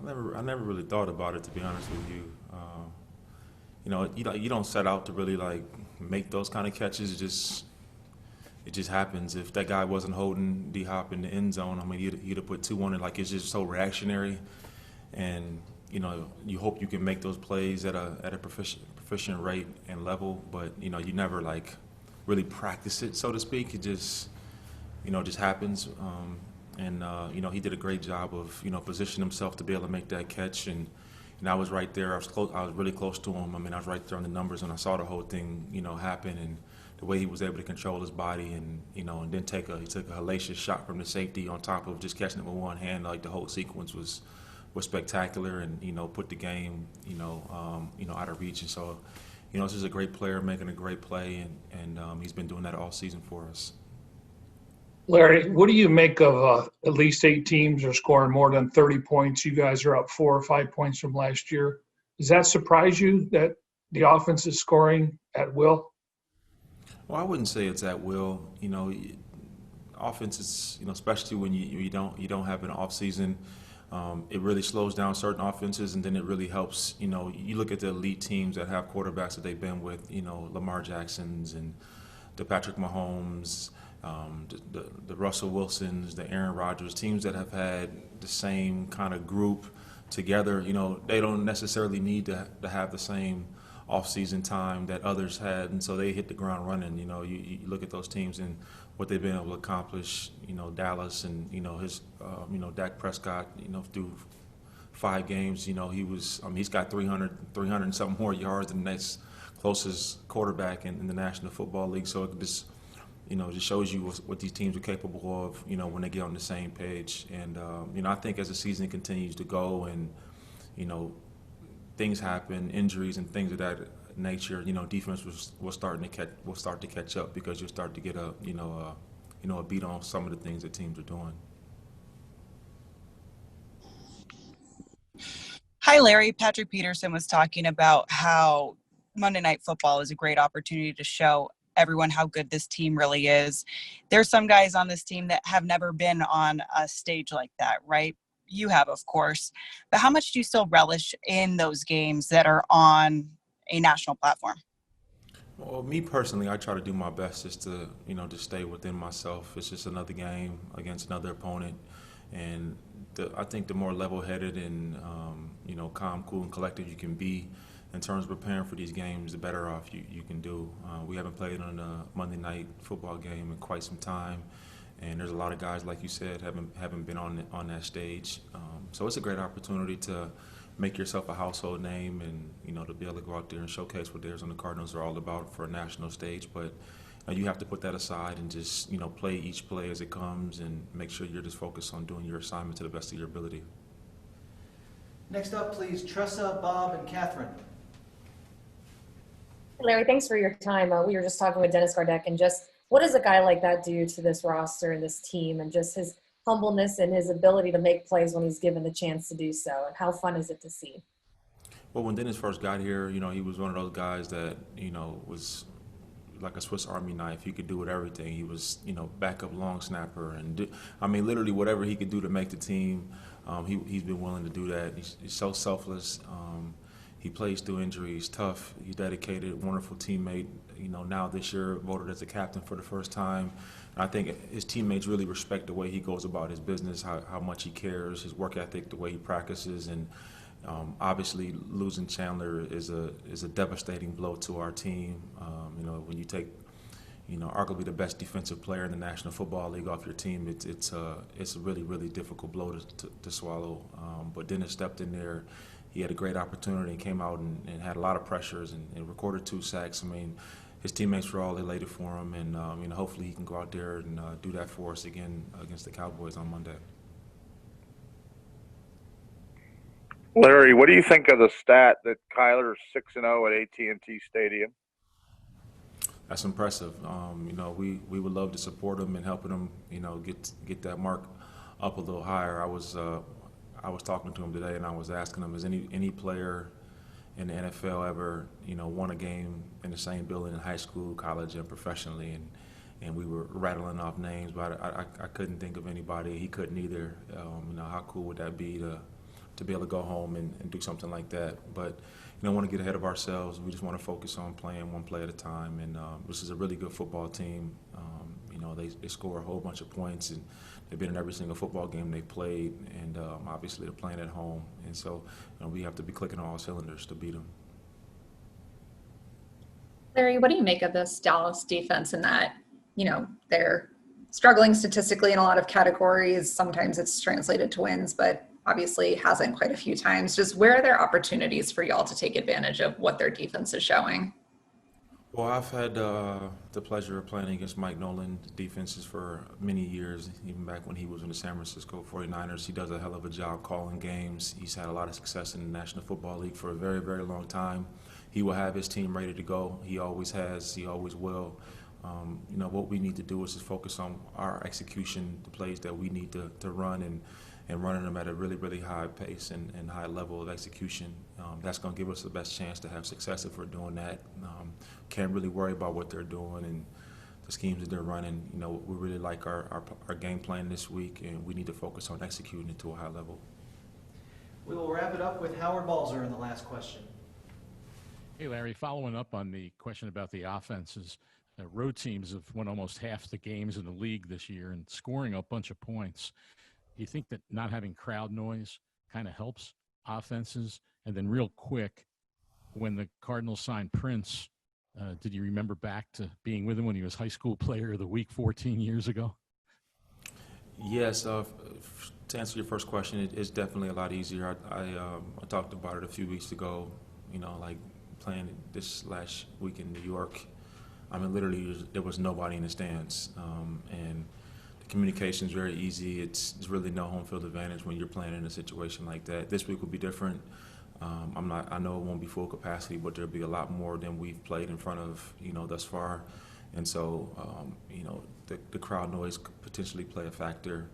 I never really thought about it, to be honest with you. You don't set out to really like make those kind of catches. It just happens. If that guy wasn't holding D Hop in the end zone, I mean, he'd have put two on it. Like it's just so reactionary, and you hope you can make those plays at a proficient rate and level, but you never like really practice it, so to speak. It just happens. And he did a great job of positioning himself to be able to make that catch. And I was right there. I was close. I was really close to him. I mean, I was right there on the numbers, and I saw the whole thing happen. And the way he was able to control his body, and then he took a hellacious shot from the safety on top of just catching it with one hand. Like the whole sequence was spectacular, and put the game out of reach. And so this is a great player making a great play, and he's been doing that all season for us. Larry, what do you make of at least 8 teams are scoring more than 30 points? You guys are up 4 or 5 points from last year. Does that surprise you that the offense is scoring at will? Well, I wouldn't say it's at will. Offense is, especially when you don't have an off season, it really slows down certain offenses, and then it really helps. You look at the elite teams that have quarterbacks that they've been with, Lamar Jacksons and the Patrick Mahomes, the Russell Wilsons, the Aaron Rodgers, teams that have had the same kind of group together. They don't necessarily need to have the same off-season time that others had, and so they hit the ground running. You look at those teams and what they've been able to accomplish. Dallas and Dak Prescott. Through 5 games, he's got 300 and something more yards than the next closest quarterback in the National Football League. So it just shows you what these teams are capable of, when they get on the same page. And I think as the season continues to go, and things happen, injuries and things of that nature, defense will start to catch up, because you'll start to get a beat on some of the things that teams are doing. Hi, Larry. Patrick Peterson was talking about how Monday Night Football is a great opportunity to show everyone how good this team really is. There's some guys on this team that have never been on a stage like that, right? You have, of course. But how much do you still relish in those games that are on a national platform? Well, me personally, I try to do my best just to, just stay within myself. It's just another game against another opponent. And I think the more level-headed and, calm, cool, and collected you can be in terms of preparing for these games, the better off you can do. We haven't played on a Monday night football game in quite some time, and there's a lot of guys, like you said, haven't been on that stage. So it's a great opportunity to make yourself a household name, and to be able to go out there and showcase what the Arizona Cardinals are all about for a national stage. But you have to put that aside and just play each play as it comes, and make sure you're just focused on doing your assignment to the best of your ability. Next up, please, Tressa, Bob, and Catherine. Larry, thanks for your time. We were just talking with Dennis Gardeck, and just what does a guy like that do to this roster and this team, and just his humbleness and his ability to make plays when he's given the chance to do so, and how fun is it to see? Well, when Dennis first got here, he was one of those guys that, was like a Swiss Army knife. He could do it everything. He was, backup long snapper, and literally whatever he could do to make the team, he's been willing to do that. He's so selfless. He plays through injuries, tough, he's dedicated, wonderful teammate. Now this year voted as a captain for the first time. And I think his teammates really respect the way he goes about his business, how much he cares, his work ethic, the way he practices. And obviously losing Chandler is a devastating blow to our team. When you take arguably the best defensive player in the National Football League off your team, it's a really, really difficult blow to swallow. But Dennis stepped in there. He had a great opportunity and came out and had a lot of pressures and recorded 2 sacks. His teammates were all elated for him, and hopefully he can go out there and do that for us again against the Cowboys on Monday. Larry, what do you think of the stat that Kyler's 6-0 at AT&T Stadium? That's impressive. We would love to support him and helping him, get that mark up a little higher. I was talking to him today, and I was asking him, has any player in the NFL ever, won a game in the same building in high school, college, and professionally? And we were rattling off names, but I couldn't think of anybody. He couldn't either. How cool would that be to be able to go home and do something like that. But you know, want to get ahead of ourselves. We just want to focus on playing one play at a time. And this is a really good football team. You know, they score a whole bunch of points, and they've been in every single football game they've played. And obviously, they're playing at home. And so, you know, we have to be clicking on all cylinders to beat them. Larry, what do you make of this Dallas defense in that, you know, they're struggling statistically in a lot of categories? Sometimes it's translated to wins, but obviously hasn't quite a few times. Just where are there opportunities for y'all to take advantage of what their defense is showing? Well, I've had the pleasure of playing against Mike Nolan defenses for many years, even back when he was in the San Francisco 49ers. He does a hell of a job calling games. He's had a lot of success in the National Football League for a very, very long time. He will have his team ready to go. He always has. He always will. You know, what we need to do is just focus on our execution, the plays that we need to run, and running them at a really, really high pace and high level of execution. That's going to give us the best chance to have success if we're doing that. Can't really worry about what they're doing and the schemes that they're running. You know, we really like our game plan this week, and we need to focus on executing it to a high level. We will wrap it up with Howard Balzer in the last question. Hey, Larry, following up on the question about the offenses, road teams have won almost half the games in the league this year and scoring a bunch of points. Do you think that not having crowd noise kind of helps offenses? And then real quick, when the Cardinals signed Prince, did you remember back to being with him when he was high school player of the week 14 years ago? Yes, to answer your first question, it's definitely a lot easier. I talked about it a few weeks ago, you know, like playing this last week in New York. I mean, literally, there was nobody in the stands, and the communication is very easy. It's really no home field advantage when you're playing in a situation like that. This week will be different. I know it won't be full capacity, but there'll be a lot more than we've played in front of, you know, thus far. And so, you know, the crowd noise could potentially play a factor.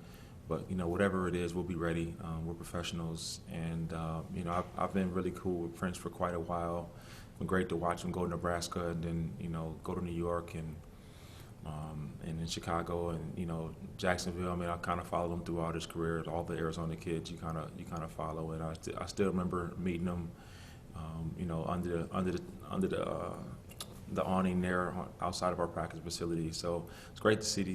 But, you know, whatever it is, we'll be ready. We're professionals. And, you know, I've been really cool with Prince for quite a while. It's been great to watch him go to Nebraska and then, you know, go to New York and in Chicago and, you know, Jacksonville. I mean, I kind of followed him throughout his career. All the Arizona kids, you kind of follow. And I still remember meeting him, you know, under the awning there outside of our practice facility. So it's great to see the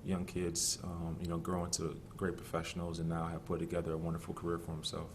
young kids, you know, grow into great professionals and now have put together a wonderful career for himself.